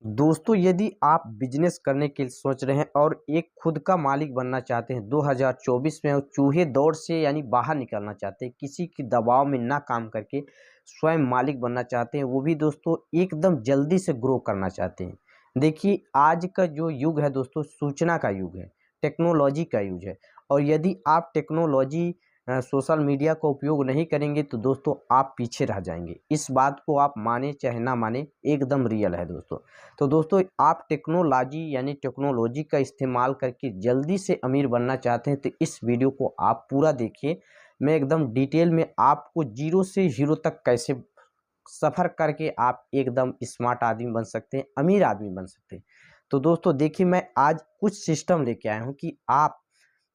दोस्तों, यदि आप बिजनेस करने के लिए सोच रहे हैं और एक खुद का मालिक बनना चाहते हैं 2024 में और चूहे दौड़ से यानी बाहर निकलना चाहते हैं, किसी के दबाव में ना काम करके स्वयं मालिक बनना चाहते हैं, वो भी दोस्तों एकदम जल्दी से ग्रो करना चाहते हैं। देखिए, आज का जो युग है दोस्तों, सूचना का युग है, टेक्नोलॉजी का युग है। और यदि आप टेक्नोलॉजी सोशल मीडिया का उपयोग नहीं करेंगे तो दोस्तों आप पीछे रह जाएंगे। इस बात को आप माने चाहे ना माने, एकदम रियल है दोस्तों। तो दोस्तों, आप टेक्नोलॉजी यानी टेक्नोलॉजी का इस्तेमाल करके जल्दी से अमीर बनना चाहते हैं तो इस वीडियो को आप पूरा देखिए। मैं एकदम डिटेल में आपको जीरो से हीरो तक कैसे सफ़र करके आप एकदम स्मार्ट आदमी बन सकते हैं, अमीर आदमी बन सकते हैं। तो दोस्तों देखिए, मैं आज कुछ सिस्टम लेके आया हूँ कि आप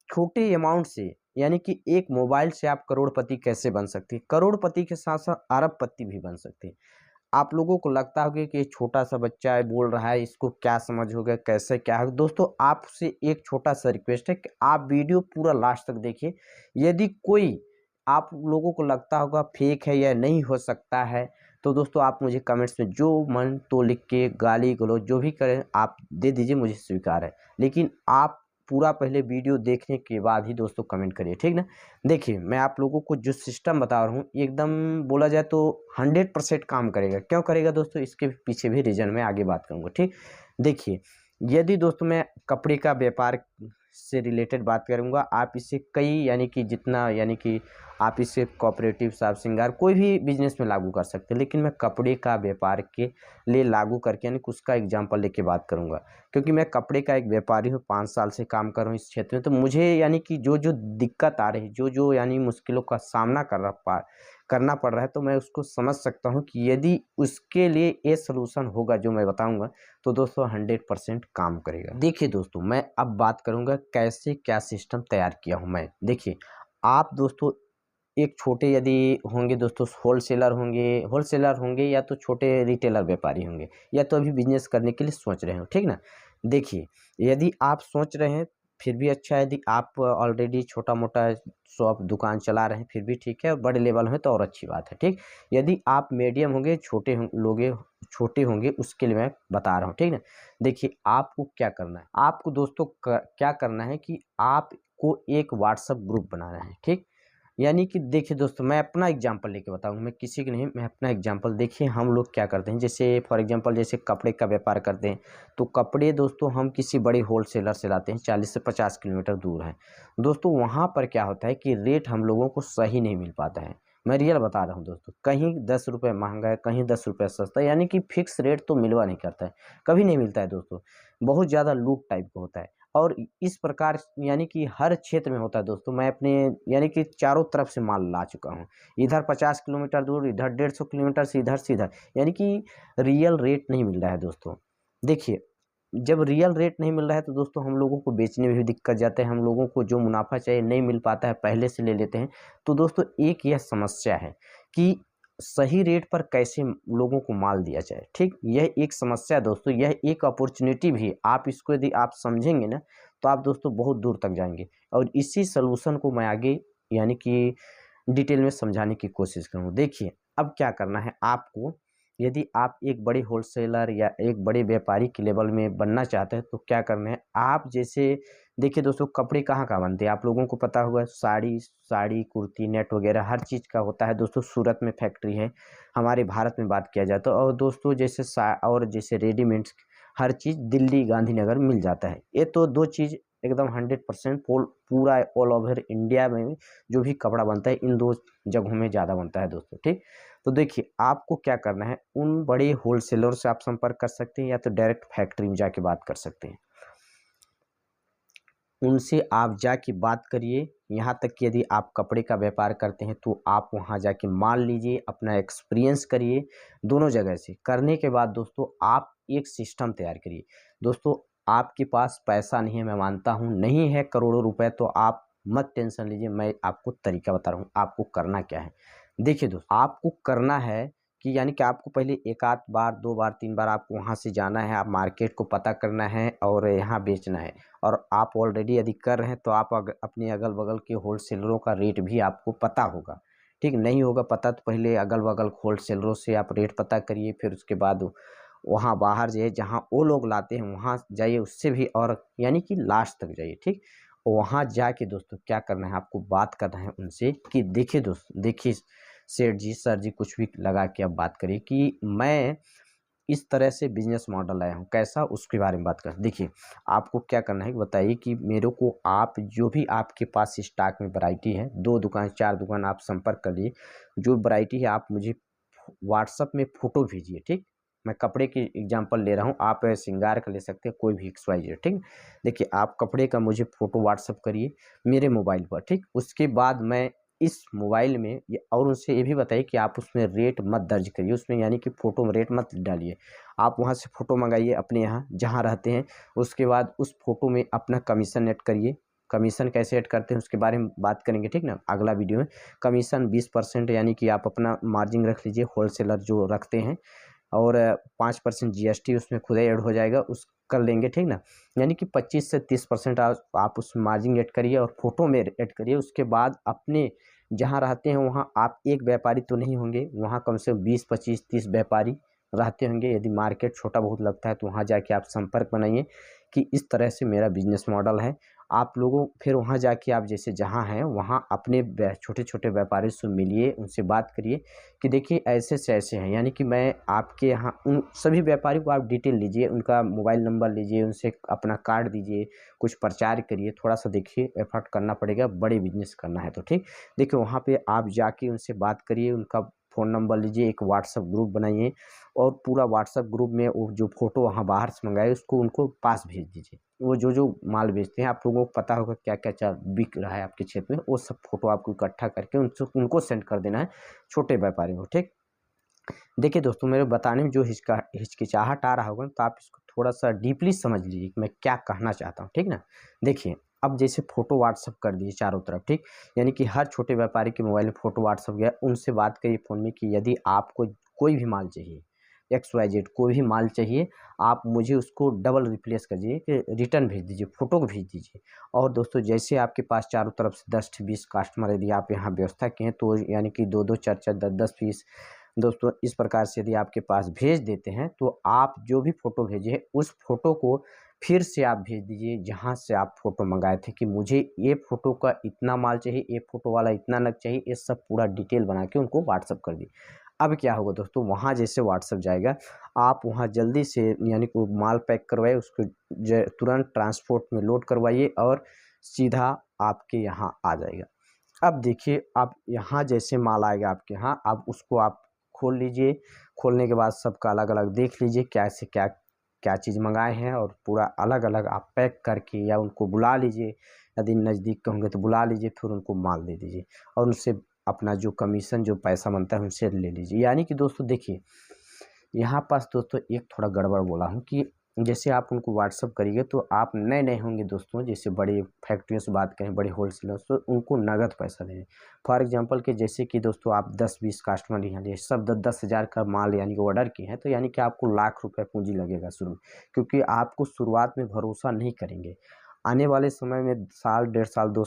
छोटे अमाउंट से यानी कि एक मोबाइल से आप करोड़पति कैसे बन सकते हैं। करोड़पति के साथ साथ अरबपति भी बन सकते हैं। आप लोगों को लगता होगा कि ये छोटा-सा बच्चा है, बोल रहा है, इसको क्या समझ होगा, कैसे क्या है? दोस्तों, आपसे एक छोटा-सा रिक्वेस्ट है कि आप वीडियो पूरा लास्ट तक देखिए। यदि कोई आप लोगों को लगता होगा फेक है या नहीं हो सकता है, तो दोस्तों आप मुझे कमेंट्स में जो मन तो लिख के गाली-गलौज जो भी करें आप दे दीजिए, मुझे स्वीकार है। लेकिन आप पूरा पहले वीडियो देखने के बाद ही दोस्तों कमेंट करिए, ठीक ना? देखिए, मैं आप लोगों को जो सिस्टम बता रहा हूँ एकदम बोला जाए तो 100% काम करेगा। क्यों करेगा दोस्तों? इसके पीछे भी रीज़न मैं आगे बात करूँगा, ठीक? देखिए, यदि दोस्तों मैं कपड़े का व्यापार से रिलेटेड बात करूँगा, आप इसे कई यानी कि जितना यानी कि आप इसे कोऑपरेटिव, साज श्रृंगार कोई भी बिज़नेस में लागू कर सकते हैं। लेकिन मैं कपड़े का व्यापार के लिए लागू करके यानी कि उसका एग्ज़ाम्पल लेके बात करूँगा। क्योंकि मैं कपड़े का एक व्यापारी हूँ, 5 साल से काम कर रहा हूँ इस क्षेत्र में, तो मुझे यानी कि जो-जो दिक्कत आ रही है, जो-जो यानी मुश्किलों का सामना करना पड़ रहा है, तो मैं उसको समझ सकता हूँ कि यदि उसके लिए ये सॉल्यूशन होगा जो मैं बताऊँगा, तो दोस्तों 100% काम करेगा। देखिए दोस्तों, मैं अब बात करूँगा कैसे क्या सिस्टम तैयार किया हूँ मैं। देखिए, आप दोस्तों एक छोटे यदि होंगे दोस्तों होलसेलर होंगे या तो छोटे रिटेलर व्यापारी होंगे या तो अभी बिजनेस करने के लिए सोच रहे हो, ठीक ना? देखिए, यदि आप सोच रहे हैं फिर भी अच्छा है, यदि आप ऑलरेडी छोटा-मोटा शॉप दुकान चला रहे हैं फिर भी ठीक है, और बड़े लेवल में तो और अच्छी बात है, ठीक? यदि आप मीडियम होंगे, छोटे होंगे उसके लिए मैं बता रहा हूँ, ठीक ना? देखिए, आपको क्या करना है? आपको दोस्तों क्या करना है कि आपको एक व्हाट्सएप ग्रुप बनाना है, ठीक? यानी कि देखिए दोस्तों, मैं अपना एग्जांपल लेके बताऊँगा, मैं किसी की नहीं, मैं अपना एग्जांपल। देखिए, हम लोग क्या करते हैं, जैसे फॉर एग्जांपल जैसे कपड़े का व्यापार करते हैं, तो कपड़े दोस्तों हम किसी बड़े होलसेलर से लाते हैं, 40 से 50 किलोमीटर दूर है। दोस्तों वहाँ पर क्या होता है कि रेट हम लोगों को सही नहीं मिल पाता है। मैं रियल बता रहा हूँ दोस्तों, कहीं ₹10 महँगा है, कहीं ₹10 सस्ता है, यानी कि फिक्स रेट तो मिलवा नहीं करता है, कभी नहीं मिलता है दोस्तों। बहुत ज़्यादा लूट टाइप का होता है। और इस प्रकार यानी कि हर क्षेत्र में होता है दोस्तों। मैं अपने यानी कि चारों तरफ से माल ला चुका हूँ। इधर 50 किलोमीटर दूर, इधर 150 किलोमीटर से इधर यानी कि रियल रेट नहीं मिल रहा है दोस्तों। देखिए, जब रियल रेट नहीं मिल रहा है तो दोस्तों हम लोगों को बेचने में भी दिक्कत जाता है, हम लोगों को जो मुनाफ़ा चाहिए नहीं मिल पाता है, पहले से ले लेते हैं। तो दोस्तों एक यह समस्या है कि सही रेट पर कैसे लोगों को माल दिया जाए, ठीक? यह एक समस्या है दोस्तों, यह एक अपॉर्च्युनिटी भी है। आप इसको यदि आप समझेंगे ना, तो आप दोस्तों बहुत दूर तक जाएँगे। और इसी सॉल्यूशन को मैं आगे यानी कि डिटेल में समझाने की कोशिश करूँगा। देखिए, अब क्या करना है आपको, यदि आप एक बड़े होलसेलर या एक बड़े व्यापारी के लेवल में बनना चाहते हैं, तो क्या करना है, आप जैसे देखिए दोस्तों कपड़े कहाँ-कहाँ बनते हैं, आप लोगों को पता होगा, साड़ी, कुर्ती, नेट वगैरह हर चीज़ का होता है दोस्तों, सूरत में फैक्ट्री है। हमारे भारत में बात किया जाए तो और दोस्तों जैसे रेडीमेड्स हर चीज़ दिल्ली, गांधीनगर मिल जाता है। ये तो 2 चीज़ एकदम 100% पूरा ऑल ओवर इंडिया में जो भी कपड़ा बनता है, इन 2 जगहों में ज़्यादा बनता है दोस्तों, ठीक? तो देखिए, आपको क्या करना है, उन बड़े होलसेलर से आप संपर्क कर सकते हैं या तो डायरेक्ट फैक्ट्री में जाके बात कर सकते हैं। उनसे आप जाके बात करिए, यहाँ तक कि यदि आप कपड़े का व्यापार करते हैं तो आप वहाँ जाके मान लीजिए, अपना एक्सपीरियंस करिए, दोनों जगह से। करने के बाद दोस्तों आप एक सिस्टम तैयार करिए। दोस्तों, आपके पास पैसा नहीं है, मैं मानता हूँ, नहीं है करोड़ों रुपए, तो आप मत टेंशन लीजिए, मैं आपको तरीका बता रहा हूँ, आपको करना क्या है। देखिए दोस्तों, आपको करना है कि यानी कि आपको पहले 1 आध बार, 2 बार, 3 बार आपको वहाँ से जाना है, आप मार्केट को पता करना है और यहाँ बेचना है। और आप ऑलरेडी यदि कर रहे हैं तो आप अपने अगल-बगल के होलसेलरों का रेट भी आपको पता होगा, ठीक? नहीं होगा पता तो पहले अगल-बगल होलसेलरों से आप रेट पता करिए, फिर उसके बाद वहाँ बाहर जाइए, जहाँ वो लोग लाते हैं वहाँ जाइए, उससे भी और यानी कि लास्ट तक जाइए, ठीक। वहाँ जाके दोस्तों क्या करना है, आपको बात करना है उनसे कि देखिए दोस्त, देखिए सेठ जी, सर जी, कुछ भी लगा के आप बात करिए कि मैं इस तरह से बिजनेस मॉडल लाया हूँ, कैसा, उसके बारे में बात करें। देखिए आपको क्या करना है, बताइए कि मेरे को आप जो भी आपके पास स्टॉक में वैरायटी है, 2 दुकान 4 दुकान आप संपर्क कर लिए, जो वैरायटी है आप मुझे व्हाट्सएप में फ़ोटो भेजिए, ठीक। मैं कपड़े की एग्जांपल ले रहा हूँ, आप श्रृंगार का ले सकते हैं, कोई भी एक्स वाई जेड, ठीक। देखिए आप कपड़े का मुझे फ़ोटो व्हाट्सएप करिए मेरे मोबाइल पर, ठीक। उसके बाद मैं इस मोबाइल में ये, और उनसे ये भी बताइए कि आप उसमें रेट मत दर्ज करिए, उसमें यानी कि फ़ोटो में रेट मत डालिए। आप वहाँ से फ़ोटो मंगाइए अपने यहाँ जहाँ रहते हैं, उसके बाद उस फ़ोटो में अपना कमीशन ऐड करिए। कमीशन कैसे ऐड करते हैं उसके बारे में बात करेंगे, ठीक ना, अगला वीडियो में। कमीशन 20% यानी कि आप अपना मार्जिन रख लीजिए, होलसेलर जो रखते हैं, और 5% जीएसटी उसमें खुद ही ऐड हो जाएगा, उस कर लेंगे, ठीक ना। यानी कि 25 से 30% आप उस मार्जिन ऐड करिए और फ़ोटो में ऐड करिए। उसके बाद अपने जहाँ रहते हैं वहाँ आप एक व्यापारी तो नहीं होंगे, वहाँ कम से कम 20, 25, 30 व्यापारी रहते होंगे। यदि मार्केट छोटा बहुत लगता है तो वहाँ जाके आप संपर्क बनाइए कि इस तरह से मेरा बिजनेस मॉडल है। आप लोगों फिर वहाँ जाके आप जैसे जहाँ हैं वहाँ अपने छोटे छोटे व्यापारी से मिलिए, उनसे बात करिए कि देखिए ऐसे से ऐसे हैं, यानी कि मैं आपके यहाँ उन सभी व्यापारी को आप डिटेल लीजिए, उनका मोबाइल नंबर लीजिए, उनसे अपना कार्ड दीजिए, कुछ प्रचार करिए, थोड़ा सा देखिए एफर्ट करना पड़ेगा, बड़े बिजनेस करना है तो, ठीक। देखिए वहाँ पे आप जाके उनसे बात करिए, उनका फ़ोन नंबर लीजिए, एक व्हाट्सएप ग्रुप बनाइए और पूरा व्हाट्सएप ग्रुप में वो जो फ़ोटो वहाँ बाहर से मंगाए उसको उनको पास भेज दीजिए। वो जो माल बेचते हैं, आप लोगों को पता होगा क्या-क्या बिक रहा है आपके क्षेत्र में, वो सब फ़ोटो आपको इकट्ठा करके उनसे उनको सेंड कर देना है, छोटे व्यापारियों को, ठीक। देखिए दोस्तों, मेरे बताने में जो हिचकिचाहट आ रहा होगा तो आप इसको थोड़ा-सा डीपली समझ लीजिए कि मैं क्या कहना चाहता हूँ, ठीक ना? देखिए, अब जैसे फ़ोटो व्हाट्सएप कर दिए चारों तरफ, ठीक? यानी कि हर छोटे व्यापारी के मोबाइल में फ़ोटो व्हाट्सएप गया, उनसे बात करिए फ़ोन में कि यदि आपको कोई भी माल चाहिए, एक्स, वाई, जेड कोई भी माल चाहिए, आप मुझे उसको डबल रिप्लेस करिए कि रिटर्न भेज दीजिए, फ़ोटो को भेज दीजिए। और दोस्तों जैसे आपके पास चारों तरफ से 10 से 20 कस्टमर यदि आप यहाँ व्यवस्था किए हैं, तो यानी कि 2-2 4-4 10-10 पीस दोस्तों इस प्रकार से यदि आपके पास भेज देते हैं, तो आप जो भी फ़ोटो भेजे हैं, उस फ़ोटो को फिर से आप भेज दीजिए जहाँ से आप फ़ोटो मंगाए थे कि मुझे ये फ़ोटो का इतना माल चाहिए, ये फ़ोटो वाला इतना नग चाहिए, ये सब पूरा डिटेल बना के उनको व्हाट्सएप कर दिए। अब क्या होगा दोस्तों, वहाँ जैसे व्हाट्सएप जाएगा, आप वहाँ जल्दी से यानी कि वो माल पैक करवाइए, उसको तुरंत ट्रांसपोर्ट में लोड करवाइए और सीधा आपके यहाँ आ जाएगा। अब देखिए, आप यहाँ जैसे माल आएगा आपके यहाँ, आप उसको आप खोल लीजिए, खोलने के बाद सबका अलग-अलग देख लीजिए क्या से क्या क्या चीज़ मँगाए हैं और पूरा अलग-अलग आप पैक करके या उनको बुला लीजिए, यदि नज़दीक के होंगे तो बुला लीजिए, फिर उनको माल दे दीजिए और उनसे अपना जो कमीशन जो पैसा बनता है उनसे ले लीजिए। यानी कि दोस्तों देखिए, यहाँ पास दोस्तों एक थोड़ा गड़बड़ बोला हूँ कि जैसे आप उनको व्हाट्सअप करिए तो आप नए-नए होंगे दोस्तों, जैसे बड़ी फैक्ट्रियों से बात करें, बड़े होलसेलर्स तो उनको नगद पैसा दें। फॉर एग्ज़ाम्पल कि जैसे कि दोस्तों आप 10-20 कस्टमर यहाँ लिए, सब 10-10 हज़ार का माल यानी कि ऑर्डर किए हैं, तो यानी कि आपको लाख रुपए पूँजी लगेगा शुरू में, क्योंकि आपको शुरुआत में भरोसा नहीं करेंगे। आने वाले समय में साल, डेढ़ साल, 2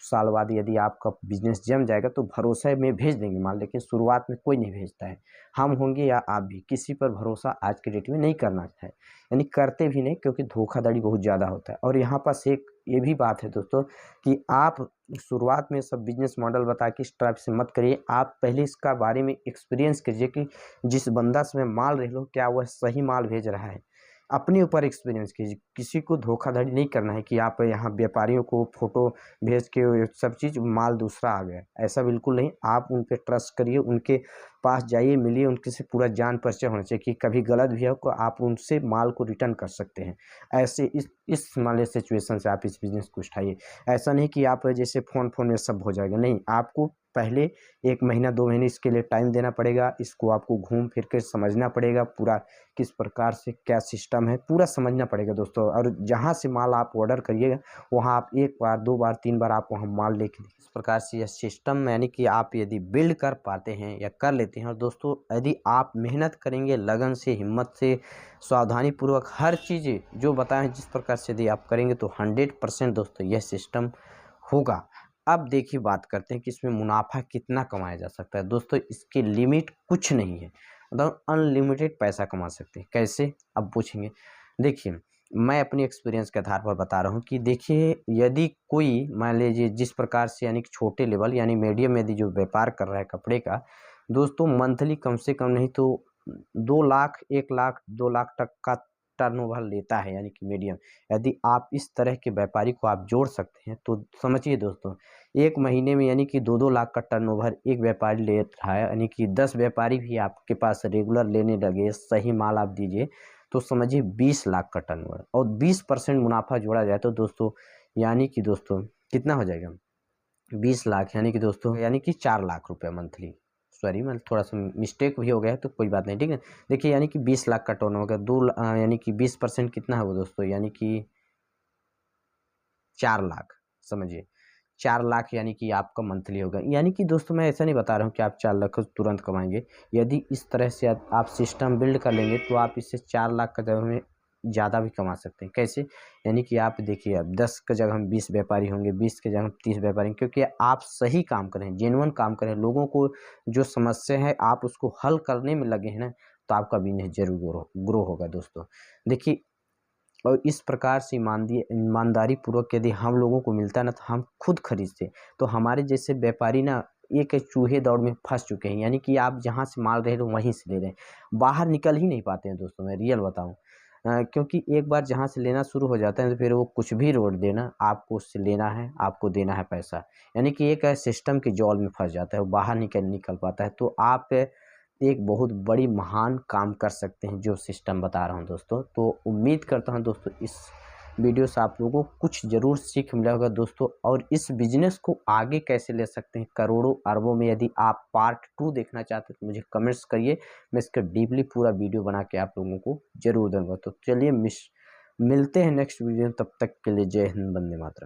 साल बाद यदि आपका बिज़नेस जम जाएगा तो भरोसे में भेज देंगे माल, लेकिन शुरुआत में कोई नहीं भेजता है। हम होंगे या आप भी, किसी पर भरोसा आज के डेट में नहीं करना है, यानी करते भी नहीं, क्योंकि धोखाधड़ी बहुत ज़्यादा होता है। और यहाँ पास एक ये भी बात है दोस्तों कि आप शुरुआत में सब बिज़नेस मॉडल बता के इस टाइप से मत करिए। आप पहले इसका बारे में एक्सपीरियंस कीजिए कि जिस बंदा से मैं माल ले लूँ, क्या वह सही माल भेज रहा है। अपने ऊपर एक्सपीरियंस कीजिए, किसी को धोखाधड़ी नहीं करना है कि आप यहाँ व्यापारियों को फ़ोटो भेज के ये सब चीज़ माल दूसरा आ गया, ऐसा बिल्कुल नहीं। आप उन पे ट्रस्ट करिए, उनके पास जाइए, मिलिए, उनके से पूरा जान परिचय होना चाहिए कि कभी गलत भी हो तो आप उनसे माल को रिटर्न कर सकते हैं। ऐसे इस वाले सिचुएशन से आप इस बिज़नेस को उठाइए। ऐसा नहीं कि आप जैसे फ़ोन में सब हो जाएगा, नहीं, आपको पहले 1 महीना 2 महीने इसके लिए टाइम देना पड़ेगा। इसको आपको घूम फिर के समझना पड़ेगा पूरा, किस प्रकार से क्या सिस्टम है, पूरा समझना पड़ेगा दोस्तों। और जहाँ से माल आप ऑर्डर करिएगा, वहाँ आप 1 बार, 2 बार, 3 बार आप वहाँ माल लेके इस प्रकार से यह सिस्टम यानी कि आप यदि बिल्ड कर पाते हैं या कर लेते हैं, और दोस्तों यदि आप मेहनत करेंगे, लगन से, हिम्मत से, सावधानीपूर्वक हर चीज़ जो बताएँ जिस प्रकार से यदि आप करेंगे तो 100% दोस्तों यह सिस्टम होगा। अब देखिए बात करते हैं कि इसमें मुनाफ़ा कितना कमाया जा सकता है। दोस्तों इसकी लिमिट कुछ नहीं है। मतलब अनलिमिटेड पैसा कमा सकते हैं। कैसे? अब पूछेंगे। देखिए, मैं अपनी एक्सपीरियंस के आधार पर बता रहा हूँ कि देखिए, यदि कोई मान लीजिए जिस प्रकार से यानी कि छोटे लेवल यानी मीडियम में यदि जो व्यापार कर रहा है कपड़े का, दोस्तों मंथली कम से कम नहीं तो 2 लाख, 1 लाख, 2 लाख तक का टर्नओवर लेता है यानी कि मीडियम। यदि आप इस तरह के व्यापारी को आप जोड़ सकते हैं तो समझिए दोस्तों, 1 महीने में यानी कि 2-2 लाख का टर्नओवर एक व्यापारी ले रहा है, यानी कि 10 व्यापारी भी आपके पास रेगुलर लेने लगे, सही माल आप दीजिए, तो समझिए 20 लाख का टर्नओवर और 20% मुनाफा जोड़ा जाए तो दोस्तों यानी कि दोस्तों कितना हो जाएगा? 20 लाख यानी कि दोस्तों यानी कि 4 लाख रुपए मंथली। सॉरी मैं थोड़ा-सा मिस्टेक भी हो गया है तो कोई बात नहीं, ठीक है? देखिए यानी कि 20 लाख का टर्नओवर 2 यानी कि 20% कितना है वो दोस्तों यानी कि 4 लाख समझिए। 4 लाख यानी कि आपका मंथली होगा। यानी कि दोस्तों मैं ऐसा नहीं बता रहा हूँ कि आप 4 लाख तुरंत कमाएँगे। यदि इस तरह से आप सिस्टम बिल्ड कर लेंगे तो आप इससे 4 लाख का जगह में ज़्यादा भी कमा सकते हैं। कैसे? यानी कि आप देखिए अब 10 की जगह हम 20 व्यापारी होंगे, 20 की जगह हम 30 व्यापारी क्योंकि आप सही काम करें, जेन्युइन काम करें, लोगों को जो समस्या है आप उसको हल करने में लगे हैं ना, तो आपका बिज़नेस ज़रूर ग्रो होगा दोस्तों। देखिए और इस प्रकार से ईमानदारी पूर्वक यदि हम लोगों को मिलता है ना तो हम खुद खरीदते। तो हमारे जैसे व्यापारी ना एक चूहे दौड़ में फँस चुके हैं। यानी कि आप जहाँ से माल रहे हो वहीं से ले रहे हैं। बाहर निकल ही नहीं पाते हैं दोस्तों मैं रियल बताऊँ। क्योंकि एक बार जहाँ से लेना शुरू हो जाता है तो फिर वो कुछ भी रोड देना आपको उससे लेना है, आपको देना है पैसा। यानी कि एक सिस्टम के जाल में फँस जाता है, वो बाहर निकल पाता है। तो आप एक बहुत बड़ी महान काम कर सकते हैं जो सिस्टम बता रहा हूँ दोस्तों। तो उम्मीद करता हूँ दोस्तों इस वीडियो से आप लोगों को कुछ ज़रूर सीख मिला होगा दोस्तों और इस बिज़नेस को आगे कैसे ले सकते हैं करोड़ों अरबों में। यदि आप पार्ट 2 देखना चाहते हैं तो मुझे कमेंट्स करिए, मैं इसका डीपली पूरा वीडियो बना के आप लोगों को ज़रूर दूँगा। तो चलिए मिलते हैं नेक्स्ट वीडियो में, तब तक के लिए जय हिंद, वंदे मातरम।